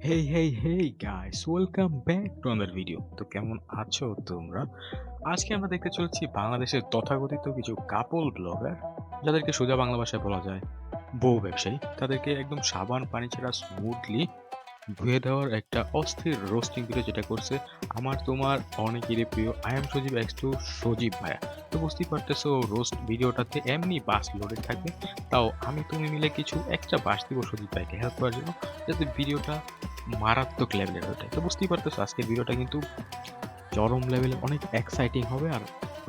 Hey guys, welcome back to another video. তো কেমন আছো তোমরা? আজকে আমরা দেখতে চলেছি বাংলাদেশের তথাকথিত কিছু কাপল ব্লগার, যাদেরকে সোজা বাংলা ভাষায় বলা যায় বউ ব্যবসায়ী। তাদেরকে একদম সাবান পানি ছাড়া স্মুথলি ধুয়ে দেওয়ার একটা অস্থির রোস্টিং ভিডিও, যেটা করছে আমার তোমার অনেকেরই প্রিয় I am Sajib X two Sajib ভাইয়া। তো বুঝতেই পারতেছো, রোস্ট ভিডিওটাতে এমনি বাস লোডেড থাকবে, তাও আমি তুমি মিলে কিছু এক্সট্রা বাস দিব সজীব ভাইকে হেল্প করার জন্য, যাতে ভিডিওটা মারাত্মক লেভেলের ওঠে। তো বুঝতেই পারতেছো আজকের ভিডিওটা কিন্তু চরম লেভেলে অনেক এক্সাইটিং হবে, আর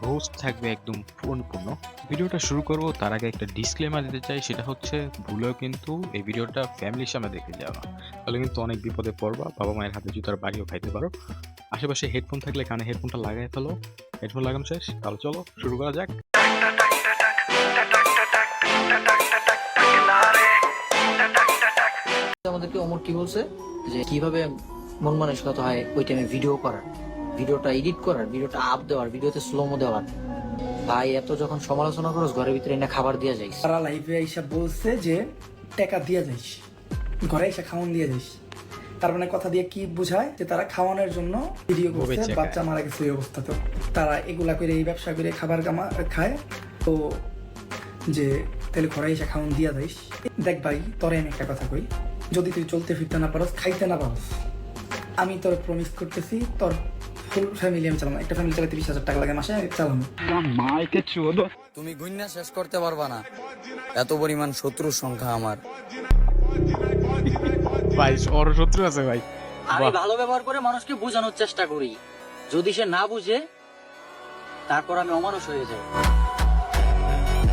রোস্ট থাকবে একদম পরিপূর্ণ। ভিডিওটা শুরু করব তার আগে একটা ডিসক্লেমার দিতে চাই, সেটা হচ্ছে ভুলেও কিন্তু এই ভিডিওটা ফ্যামিলির সামনে দেখতে যাও না, তাহলে কিন্তু অনেক বিপদে পড়বা, বাবা মায়ের হাতে জুতার বাড়িও খাইতে পারো। আশেপাশে হেডফোন থাকলে কানে হেডফোনটা লাগাই ফেলো। হেডফোন লাগানো শেষ, তাহলে চলো শুরু করা যাক। আমাদেরকে ওমর কি বলছে যে কিভাবে মন মানসিকতা হয় ওই টাইমে ভিডিও করার, ভিডিওটা এডিট করার, ভিডিওটা আপ দেওয়ার, ভিডিওতে স্লোমো দেওয়ার। ভাই এত যখন সমালোচনা করস ঘরের ভিতরে এনে খাবার দিয়া যাইস। তারা লাইভে আইসা বলছে যে টাকা দিয়া যাইস, ঘরে আইসা খাওয়ান দিয়া যাইস। তার মানে কথা দিয়ে কি বোঝায় যে তারা খাওয়ানোর জন্য ভিডিও করছে, বাচ্চা মারা গেছে এই অবস্থাতে। তারা এগুলা করে এই ব্যবসা করে খাবার খায়, তো যে তাহলে ঘরে আইসা খাওয়ান দিয়া যাইস। দেখ ভাই, তোরে আমি একটা কথা কই, যদি তুই চলতে ফিরতে না পারস, খাইতে না পারস, আমি তোর প্রমিস করতেছি তোর ফুল ফ্যামিলি আমি চালানো। একটা ফ্যামিলি চালাতে 20,000 টাকা লাগে মাসে, আমি চালানো। তুমি গুইন্না শেষ করতে পারবা না, এত পরিমাণ শত্রুর সংখ্যা আমার। ভাই ওর শত্রু আছে ভাই। আমি ভালো ব্যবহার করে মানুষকে বোঝানোর চেষ্টা করি, যদি সে না বুঝে তারপর আমি অমানুষ হয়ে যাই।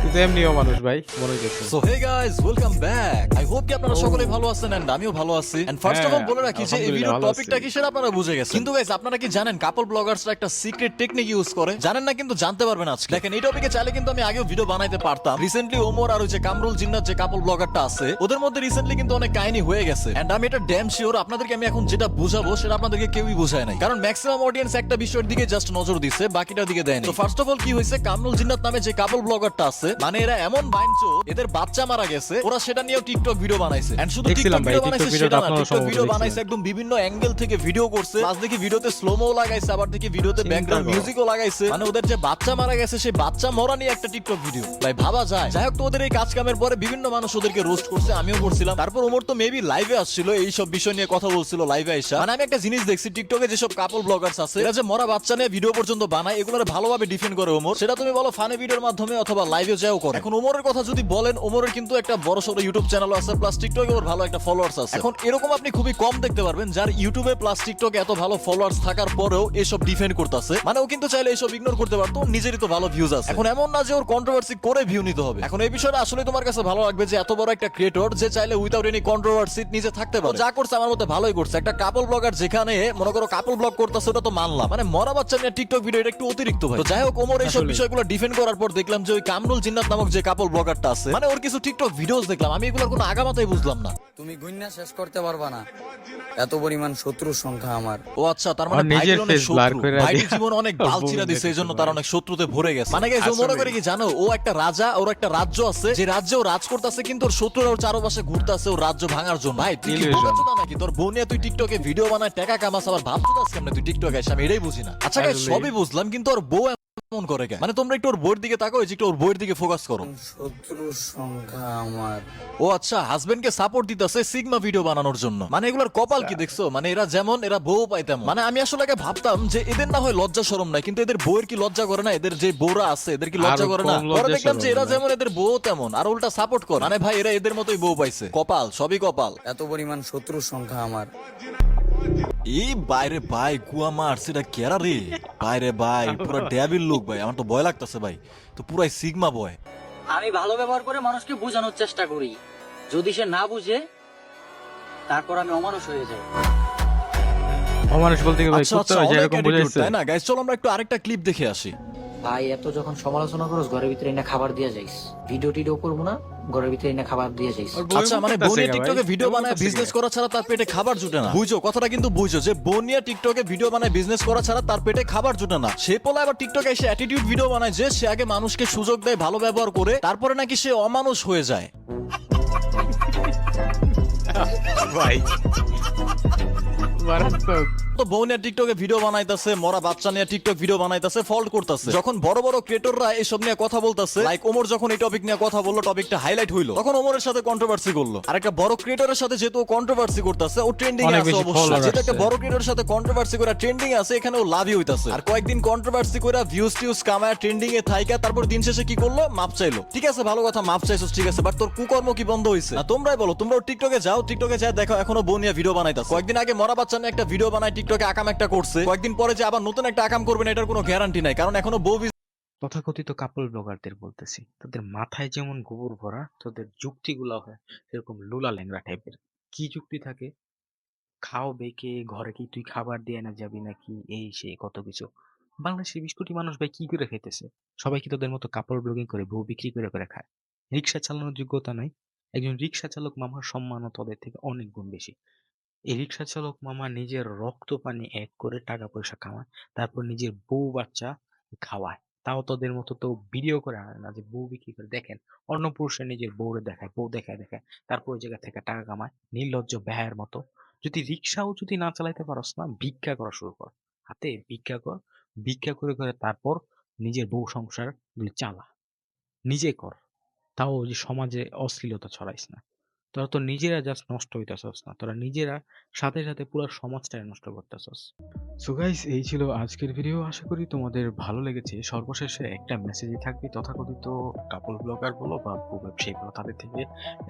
কিন্তু এমনিও মানুষ ভাই, মনে হইতেছে। So hey guys, welcome back. I hope কি আপনারা সকলে ভালো আছেন এন্ড আমিও ভালো আছি। এন্ড ফার্স্ট অফ অল বলে রাখি যে এই ভিডিওর টপিকটা কি সেটা আপনারা বুঝে গেছেন। কিন্তু গাইস, আপনারা কি জানেন কাপল ব্লগার্সরা একটা সিক্রেট টেকনিক ইউজ করে? জানেন না, কিন্তু জানতে পারবেন আজকে। দেখেন, এই টপিকে চাইলে কিন্তু আমি আগেও ভিডিও বানাইতে পারতাম। রিসেন্টলি ওমর আর ওই যে কামরুল জিন্নাত যে কাপল ব্লগারটা আছে, ওদের মধ্যে রিসেন্টলি কিন্তু অনেক কাহিনী হয়ে গেছে। এন্ড আমি এটা ড্যাম শিওর আপনাদেরকে আমি এখন যেটা বুঝাবো সেটা আপনাদেরকে কেউই বুঝায় নাই, কারণ ম্যাক্সিমাম অডিয়েন্স একটা বিষয়ের দিকে জাস্ট নজর দিছে, বাকিটার দিকে দেয়নি। তো ফার্স্ট অফ অল কি হয়েছে, কামরুল জিন্নাত নামে যে কাপল ব্লগারটা আছে, মানে এরা এমন এদের বাচ্চা মারা গেছে, ওরা সেটা নিয়েও টিকটক ভিডিও বানাইছে। এন্ড শুধু টিকটক ভিডিও বানাইছে সেটা না, টিকটক ভিডিও বানাইছে একদম বিভিন্ন অ্যাঙ্গেল থেকে ভিডিও করছে, প্লাস দেখি ভিডিওতে স্লোমো লাগাইছে, আবার দেখি ভিডিওতে ব্যাকগ্রাউন্ড মিউজিকও লাগাইছে। মানে ওদের যে বাচ্চা মারা গেছে সেই বাচ্চা মরা নিয়ে একটা টিকটক ভিডিও। ভাই ভাবা যায়। যাই হোক, তো ওদের এই কাজ কামের পরে বিভিন্ন মানুষ ওদেরকে রোস্ট করছে, আমিও করছিলাম। তারপর ওমর তো মেবি লাইভে আসছিল, এই সব বিষয় নিয়ে কথা বলছিল লাইভে আইসা। মানে আমি একটা জিনিস দেখছি, টিকটকে যেসব কাপল ব্লগার্স আছে, এরা যে মরা বাচ্চা নিয়ে ভিডিও পর্যন্ত বানায়, এগুলোর ভালোভাবে ডিফেন্ড করে ওমর। সেটা তুমি বলো ফানি ভিডিওর মাধ্যমে অথবা লাইভে যাও করে। এখন ওমরের কথা যদি বলেন, ওমরের কিন্তু একটা বড় সড়ো ইউটিউব চ্যানেল আছে, প্লাস টিকটকে ওর ভালো একটা ফলোয়ার্স আছে। এখন এরকম আপনি খুবই কম দেখতে পারবেন যার ইউটিউবে প্লাস টিকটকে এত ভালো ফলোয়ার্স থাকার পরেও এসব ডিফেন্ড করতেছে। মানে ও কিন্তু চাইলে এসব ইগনোর করতে পারতো, নিজেরই তো ভালো ভিউজ আছে। এখন এমন না যে ওর কন্ট্রোভার্সি করে ভিউ নিতে হবে। এখন এই বিষয়টা আসলে তোমার কাছে ভালো লাগবে যে এত বড় একটা ক্রিয়েটর যে চাইলে উইদাউট এনি কন্ট্রোভার্সি নিজে থাকতে পারে। যা করছে আমার মতে ভালোই করছে। একটা কাপল ব্লগার যেখানে মনে করো কাপল ব্লগ করতেছে, ওটা তো মানলাম, মানে মরা বাচ্চা নিয়ে টিকটক ভিডিও এটা একটু অতিরিক্ত ভাই। তো যাই হোক, ওমর এইসব বিষয়গুলো ডিফেন্ড করার পর দেখলাম যে ওই কামরুল জিন্নাত নামক যে কাপল ব্লগারটা আছে, মানে ওর কিছু টিকটক ভিডিওস দেখলাম, আমি এগুলোর কোনো আগামাতাই বুঝলাম না। তুমি গুইন্না শেষ করতে পারবা না, এত পরিমাণ শত্রুর সংখ্যা আমার। ও আচ্ছা, তার মানে ভাইয়ের অনেক শত্রু, ভাইয়ের জীবন অনেক বালছিরা দিছে, এইজন্য তার অনেক শত্রুতে ভরে গেছে। মানে গাইস, ও মনে করে কি জানো, ও একটা রাজা, ওর একটা রাজ্য আছে, যে রাজ্যে ও রাজ করতেছে, কিন্তু ওর শত্রুরা ওর চারপাশে ঘুরতেছে ওর রাজ্য ভাঙার জন্য। ভাই তুই কি বোঝাচ্ছ নাকি? তোর বোন নিয়ে তুই টিকটকে ভিডিও বানায় টাকা কামাস, আবার ভাবছিস কেমনে তুই টিকটকে আসে? আমি এটাই বুঝি না। আচ্ছা গাইস, সবই বুঝলাম, কিন্তু ওর বউ এমন করে কেন? মানে তোমরা একটু ওর বইয়ের দিকে তাকাও, একটু ওর বইয়ের দিকে ফোকাস করো। শত্রুর সংখ্যা আমার। ও আচ্ছা, হাজবেন্ডকে সাপোর্ট দিতেছে সিগমা ভিডিও বানানোর জন্য। মানে এগুলোর কপাল কি দেখছো? মানে এরা যেমন এরা বউ পায় তেমন। মানে আমি আসলে আগে ভাবতাম যে এদের না হয় লজ্জা শরম নাই, কিন্তু এদের বউয়ের কি লজ্জা করে না? এদের যে বউরা আছে এদের কি লজ্জা করে না? পরে দেখলাম যে এরা যেমন এদের বউ তেমন, আর উল্টা সাপোর্ট করে। মানে ভাই এরা এদের মতোই বউ পাইছে। কপাল, সবই কপাল। এত পরিমাণ শত্রুর সংখ্যা আমার। এই বাইরে ভাই কুয়া মার সেটা কেরা রে? বাইরে ভাই পুরো ড্যাবিল লোক ভাই, আমার তো ভয় লাগতেছে ভাই, তো পুরাই সিগমা বয়। আমি ভালো ব্যবহার করে মানুষকে বোঝানোর চেষ্টা করি, যদি সে না বুঝে তারপর আমি অমানুষ হয়ে যাই। অমানুষ বলতে কি ভাই, আচ্ছা কুত্তা আচ্ছা, হয় অনেক যেরকম attitude, বুঝাইছে। তাই না গাইস? চলো আমরা একটু আরেকটা ক্লিপ দেখে আসি। ভাই এত যখন সমালোচনা করস ঘরের ভিতরে এনে খাবার দিয়া যাইস, ভিডিও টিডিও করবো না, ঘরের ভিতরে এনে খাবার দিয়ে যাইস। আচ্ছা, মানে বোনিয়া টিকটকে ভিডিও বানায় বিজনেস করা ছাড়া তার পেটে খাবার জুটে না। বুঝছো কথাটা? কিন্তু বুঝছো যে বোনিয়া টিকটকে ভিডিও বানায় বিজনেস করা ছাড়া তার পেটে খাবার জুটে না। সে পোলা আবার টিকটকে এসে অ্যাটিটিউড ভিডিও বানায় যে সে আগে মানুষকে সুযোগ দেয়, ভালো ব্যবহার করে, তারপরে নাকি সে অমানুষ হয়ে যায়। ভাই মারাত্মক। তো বউ নিয়ে টিকটকে ভিডিও বানাইতেছে, মরা বাচ্চা নিয়ে টিকটক ভিডিও বানাইতেছে, ফল্ট করতেছে। যখন বড় বড় ক্রিয়েটররা এসব নিয়ে কথা বলতেছে, লাইক ওমর যখন এই টপিক নিয়ে কথা বললো, টপিকটা হাইলাইট হইলো, তখন ওমরের সাথে কন্ট্রোভার্সি করলো। আর একটা বড় ক্রিয়েটরের সাথে যেহেতু কন্ট্রোভার্সি করতেছে, ও ট্রেন্ডিং এ অনেক আছে বেশি অবশ্যই। follower যেটা একটা আছে। বড় ক্রিয়েটরের সাথে কন্ট্রোভার্সি করে ট্রেন্ডিং আছে, এখানে ও লাভই হইতাছে। আর কয়েকদিন কন্ট্রোভার্সি করে ভিউজ টিউজ কামায় ট্রেন্ডিং এ থাইকা, তারপর দিন শেষে কি করলো, মাপ চাইলো। ঠিক আছে, ভালো কথা, মাপ চাইছস, ঠিক আছে, বাট তোর কুকর্ম কি বন্ধ হইছে না? তোমরাই বলো। তোমরাও টিকটকে যাও, টিকটকে যা দেখো এখনো বউ নিয়ে ভিডিও বানাইতাছে। কয়েকদিন আগে মরা বাচ্চা নিয়ে একটা ভিডিও বানায় টিকটকে আকাম একটা করছে, কয়েকদিন পরে যে আবার নতুন একটা আকাম করবেন এটার কোনো গ্যারান্টি নাই, কারণ এখনো বউ তথাকথিত কাপল ব্লগারদের বলতেছি, তাদের মাথায় যেমন গোবর ভরা, তাদের যুক্তিগুলো হয় এরকম লুলা ল্যাংড়া টাইপের। কি যুক্তি থাকে? খাও বেকে, ঘরে কি তুই খাবার দিয়ে না যাবি নাকি, এই সেই কত কিছু। বাংলাদেশের 20 কোটি মানুষ ভাই কি করে খাইতেছে? সবাই কি তোদের মতো কাপড় ব্লগিং করে বউ বিক্রি করে করে খায়? রিক্সা চালানোর যোগ্যতা নাই? একজন রিক্সা চালক মামার সম্মানও তোদের থেকে অনেক গুণ বেশি। এই রিক্সা চালক মামা নিজের রক্ত পানি এক করে টাকা পয়সা কামায়, তারপর নিজের বউ বাচ্চা খাওয়ায়। তাও তোদের মতো তো ভিডিও করে আনে না যে বউ বিক্রি করে। দেখেন, অন্য পুরুষরা নিজের বউরে দেখায়, বউ দেখায় দেখায়, তারপর ওই জায়গা থেকে টাকা কামায় নির্লজ্জ বেহায়ের মতো। যদি রিক্সাও যদি না চালাইতে পারস না, ভিক্ষা করা শুরু কর। হাতে ভিক্ষা কর, ভিক্ষা করে করে তারপর নিজের বউ সংসার গুলি চালা, নিজে কর। তাও ওই যে সমাজে অশ্লীলতা ছড়াইস না। তোরা তো নিজেরা জাস্ট নষ্ট হইতেছস না, তোরা নিজেরা সাথে সাথে পুরো সমাজটাই নষ্ট করতেছস। সো গাইস, এই ছিল আজকের ভিডিও। আশা করি তোমাদের ভালো লেগেছে। সর্বশেষে একটা মেসেজই থাকবে, তথাকথিত কাপল ব্লগার বলো বা ব্যবসায়ী বলো, তাদের থেকে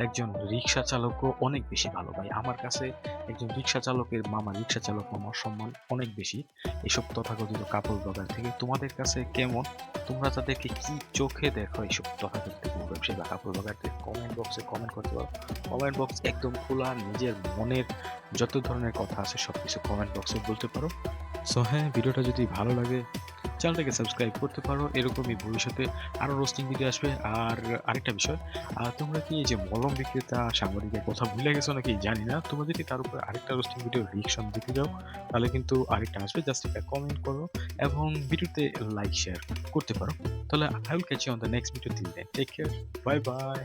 একজন রিক্সা চালকও অনেক বেশি ভালো। ভাই আমার কাছে একজন রিক্সা চালকের মামা, রিক্সা চালক মামার সম্মান অনেক বেশি এইসব তথাকথিত কাপল ব্লগার থেকে। তোমাদের কাছে কেমন? তোমরা তাদেরকে কি চোখে দেখো এইসব তথাকথিত ব্যবসায়ী বা কাপল ব্লগারদের? কমেন্ট বক্সে কমেন্ট করতে পারো। কমেন্ট বক্স একদম খোলা, নিজের মনের যত ধরনের কথা আছে সবকিছু কমেন্ট বক্সে বলতে পারো। সো হ্যাঁ, ভিডিওটা যদি ভালো লাগে চ্যানেলটাকে সাবস্ক্রাইব করতে পারো। এরকমই ভবিষ্যতে আরো রোস্টিং ভিডিও আসবে। আর আরেকটা বিষয়, তোমরা কি এই যে মলম বিক্রেতা সাংবাদিকের কথা ভুলে গেছো নাকি জানি না, তোমরা যদি তার উপর আরেকটা রোস্টিং ভিডিও রিঅ্যাকশন দিতে যাও তাহলে কিন্তু আরেকটা আসবে। জাস্ট একটা কমেন্ট করো এবং ভিডিওতে লাইক শেয়ার করতে পারো। তাহলে I will catch you on the next video. Till then take care, bye by.